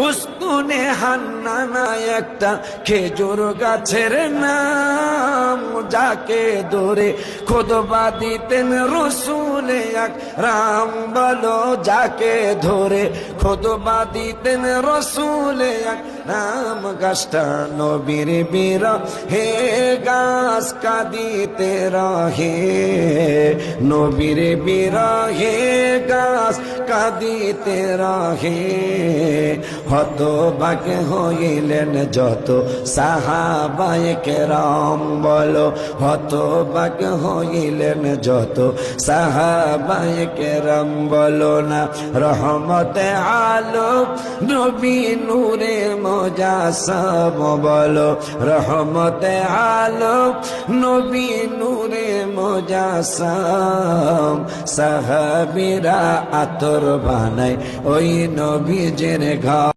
উস্তুনে হান্নানা একটা খেজুর গাছের নাম, যাকে ধরে খুতবা দিতেন রসুল আকরাম। বলো যাকে ধরে খুতবা দিতেন রসুল আকরাম। গাছটা নবীর বিরহে গাছ কাঁদিতে রহে, নবীর বিরহে গাছ কাঁদিতে রহে। হতবাক হইলেন যত সাহাবায়ে কেরাম, বলো হতবাক হইলেন যত সাহাবায়ে কেরাম। বলো না রহমতে আলম নবী নূরে মুজাসসাম, বলো রহমতে আলম নবী নূরে মুজাসসাম। সাহাবীরা আতর বানায় ওই নবীজির ঘর।